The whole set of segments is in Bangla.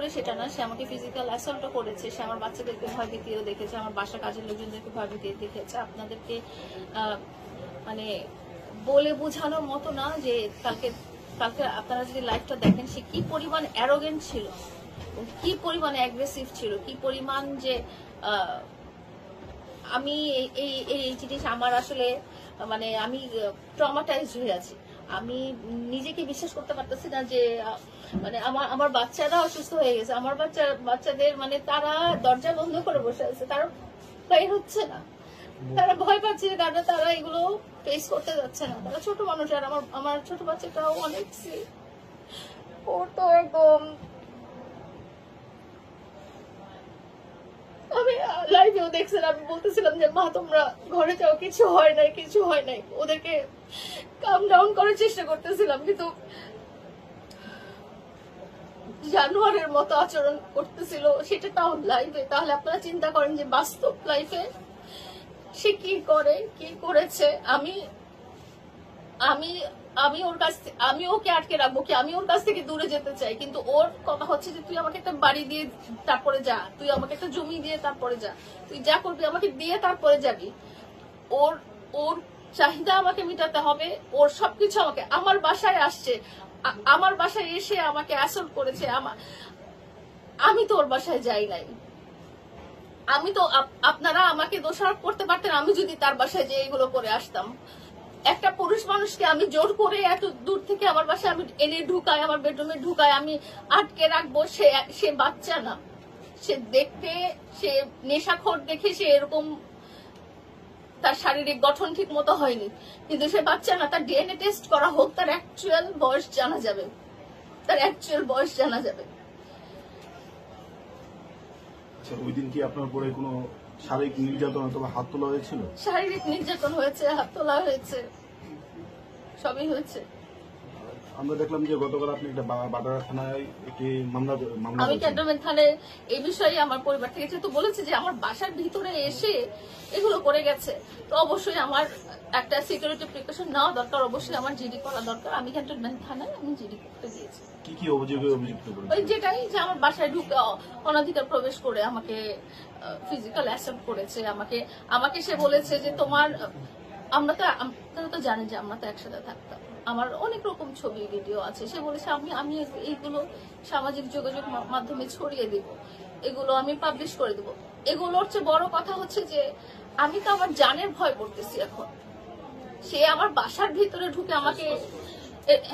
করে সেটা না, সে আমাকে ফিজিক্যাল অ্যাসল্টও করেছে, সে আমার বাচ্চাদেরকে ভয় দেখিয়ে দেখেছে, আমার বাসা কাজের লোকজনদেরকে ভয় দেখিয়ে দেখেছে। আপনাদেরকে মানে বলে বোঝানোর মতো না যে কালকে আপনারা যদি লাইভটা দেখেন সে কি পরিমাণ অ্যারোগেন্ট ছিল, কি পরিমাণ অ্যাগ্রেসিভ ছিল, কি পরিমাণ যে আমি এই জিনিস আমার আসলে মানে আমি ট্রমাটাইজ হয়ে আছি। আমি নিজেকে বিশ্বাস করতে পারতেছি না যে মানে আমার বাচ্চারা অসুস্থ হয়ে গেছে, আমার বাচ্চাদের মানে তারা দরজা বন্ধ করে বসে আছে, তারা বের হচ্ছে না, তারা ভয় পাচ্ছে, কারণ তারা এগুলো ফেস করতে যাচ্ছে না, তারা ছোট মানুষ। আর আমার ছোট বাচ্চাটাও অনেক সিক, ও তো একদম আমি লাইভেও দেখছেন, আমি বলতেছিলাম যে মা তোমরা ঘরে যাও, কিছু হয় নাই, কিছু হয় নাই, ওদেরকে কাম ডাউন করার চেষ্টা করতেছিলাম, কিন্তু জানোয়ারের মতো আচরণ করতেছিল, সেটা তাও লাইভে। তাহলে আপনারা চিন্তা করেন যে বাস্তব লাইফে সে কি করে, কি করেছে। আমি আমি আমি ওর কাছ থেকে আমি ওকে আটকে রাখবো কি, আমি ওর কাছ থেকে দূরে যেতে চাই, কিন্তু ওর কথা হচ্ছে যে তুই আমাকে একটা বাড়ি দিয়ে তারপরে যা, তুই আমাকে একটা জমি দিয়ে তারপরে যা, তুই যা করবি আমাকে দিয়ে তারপরে যাবি। ওর চাহিদা আমাকে মেটাতে হবে, ওর সবকিছু আমাকে। আমার বাসায় আসছে, আমার বাসায় এসে আমাকে অ্যাসল্ট করেছে, আমি তো ওর বাসায় যাই নাই। আমি তো আপনারা আমাকে দোষারোপ করতে পারতেন আমি যদি তার বাসায় যে এগুলো করে আসতাম। একটা পুরুষ মানুষকে আমি জোর করে এত দূর থেকে আমার বাসায় আমি এনে ঢুকাই, আমার বেডরুমে ঢুকাই, আমি আটকে রাখবো। সে বাচ্চা না, সে দেখতে, সে নেশাখোর দেখে সে এরকম, তার শারীরিক গঠন ঠিক মতো হয়নি, কিন্তু সে বাচ্চা না। তার ডিএনএ টেস্ট করা হোক, তার অ্যাকচুয়াল বয়স জানা যাবে, তার অ্যাকচুয়াল বয়স জানা যাবে। ওই দিন কি আপনার উপরে কোনো শারীরিক নির্যাতন অথবা হাত তোলা হয়েছিল? শারীরিক নির্যাতন হয়েছে, হাত তোলা হয়েছে, সবই হয়েছে। আমরা দেখলাম যে গতকাল আপনি একটা বাডারা থানায় একটি মামলা আমি ক্যান্টনমেন্ট থানায় এই বিষয়ে আমার পরিবার থেকে যেহেতু বলেছে যে আমার বাসার ভিতরে এসে এগুলো করে গেছে, তো অবশ্যই আমার একটা সিকিউরিটি প্রিকশন নেওয়া দরকার, অবশ্যই আমার জিডি করা দরকার। আমি ক্যান্টনমেন্ট থানায় আমি জিডি করতে দিয়েছি। কি কি অভিযোগে অভিযুক্ত করেছেন? ওই যেটাই, যে আমার বাসায় ঢুকে অনধিকার প্রবেশ করে আমাকে ফিজিক্যাল অ্যাসল্ট করেছে, আমাকে সে বলেছে যে তোমার, আপনারা তো জানেন যে আমরা তো একসাথে থাকতাম, আমার অনেক রকম ছবি ভিডিও আছে। সে বলেছে আমি এইগুলো সামাজিক যোগাযোগ মাধ্যমে ছড়িয়ে দিব, এগুলো আমি পাবলিশ করে দেব। এগুলোর চেয়ে বড় কথা হচ্ছে যে আমি তো আমার জানের ভয় করতেছি এখন। সে আমার বাসার ভিতরে ঢুকে আমাকে,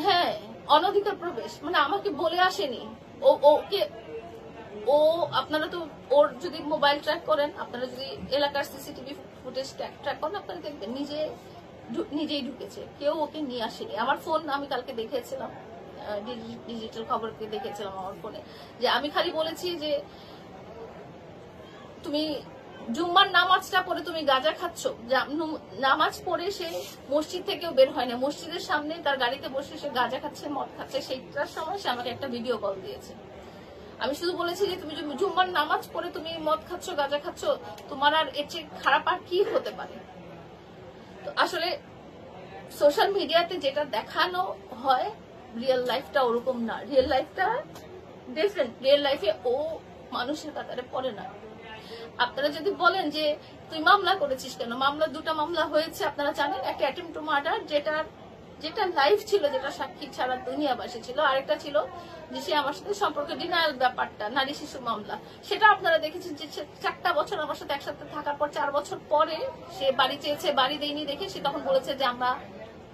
হ্যাঁ, অনধিকার প্রবেশ, মানে আমাকে বলে আসেনি। আপনারা তো ওর যদি মোবাইল ট্র্যাক করেন, আপনারা যদি এলাকার সিসিটিভি ফুটেজ ট্র্যাক করেন, আপনারা দেখবেন নিজেই ঢুকেছে, কেউ ওকে নিয়ে আসেনি। আমার ফোন আমি কালকে দেখেছিলাম, ডিজিটাল খবরকে দেখেছিলাম আমার ফোনে, যে আমি খালি বলেছি যে তুমি জুম্মার নামাজটা পড়ে তুমি গাঁজা খাচ্ছ। নামাজ পড়ে সে মসজিদ থেকেও বের হয় না, মসজিদের সামনে তার গাড়িতে বসে সে গাঁজা খাচ্ছে, মদ খাচ্ছে। সেইটার সময় সে আমাকে একটা ভিডিও কল দিয়েছে। আমি শুধু বলেছি যে তুমি জুম্মার নামাজ পড়ে তুমি মদ খাচ্ছ, গাঁজা খাচ্ছ, তোমার আর এর চেয়ে খারাপ আর কি হতে পারে। তো আসলে সোশ্যাল মিডিয়াতে যেটা দেখানো হয়, রিয়েল লাইফটা ওরকম না। রিয়েল লাইফটা ডিফারেন্ট। রিয়েল লাইফে ও মানুষের কাতারে পড়ে না। আপনারা যদি বলেন যে তুই মামলা করেছিস কেন, দুটা মামলা হয়েছে আপনারা জানেন। একটা অ্যাটেম্পট টু মার্ডার, যেটা লাইভ ছিল, যেটা সাক্ষী ছাড়া দুনিয়াবাসী ছিল। আরেকটা ছিল যে সে আমার সাথে সম্পর্কে ডিনায়াল ব্যাপারটা, নারী শিশু মামলা। সেটা আপনারা দেখেছেন যে 4টা বছর আমার সাথে একসাথে থাকার পর 4 বছর পরে সে বাড়ি চেয়েছে, বাড়ি দেয়নি দেখে সে তখন বলেছে যে আমরা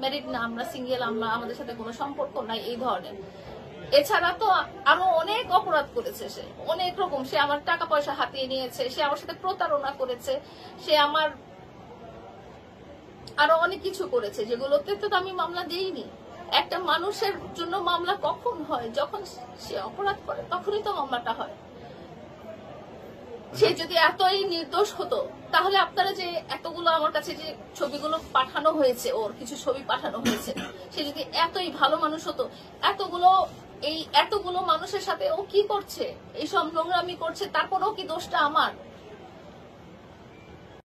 ম্যারিড না, আমরা সিঙ্গেল, আমাদের সাথে কোনো সম্পর্ক নাই, এই ধরনের। এছাড়া তো আরো অনেক অপরাধ করেছে সে, অনেক রকম। সে আমার টাকা পয়সা হাতিয়ে নিয়েছে, সে আমার সাথে প্রতারণা করেছে, সে আমার আরো অনেক কিছু করেছে, যেগুলোতে তো আমি মামলা দিইনি। একটা মানুষের জন্য মামলা কখন হয়? যখন সে অপরাধ করে, তখনই তো মামলাটা হয়। সে যদি এতই নির্দোষ হতো, তাহলে আপনারা যে এতগুলো আমার কাছে যে ছবিগুলো পাঠানো হয়েছে, ওর কিছু ছবি পাঠানো হয়েছে, সে যদি এতই ভালো মানুষ হতো, এতগুলো মানুষের সাথে ও কি করছে, এইসব নোংরামি করছে, তারপরেও কি দোষটা আমার?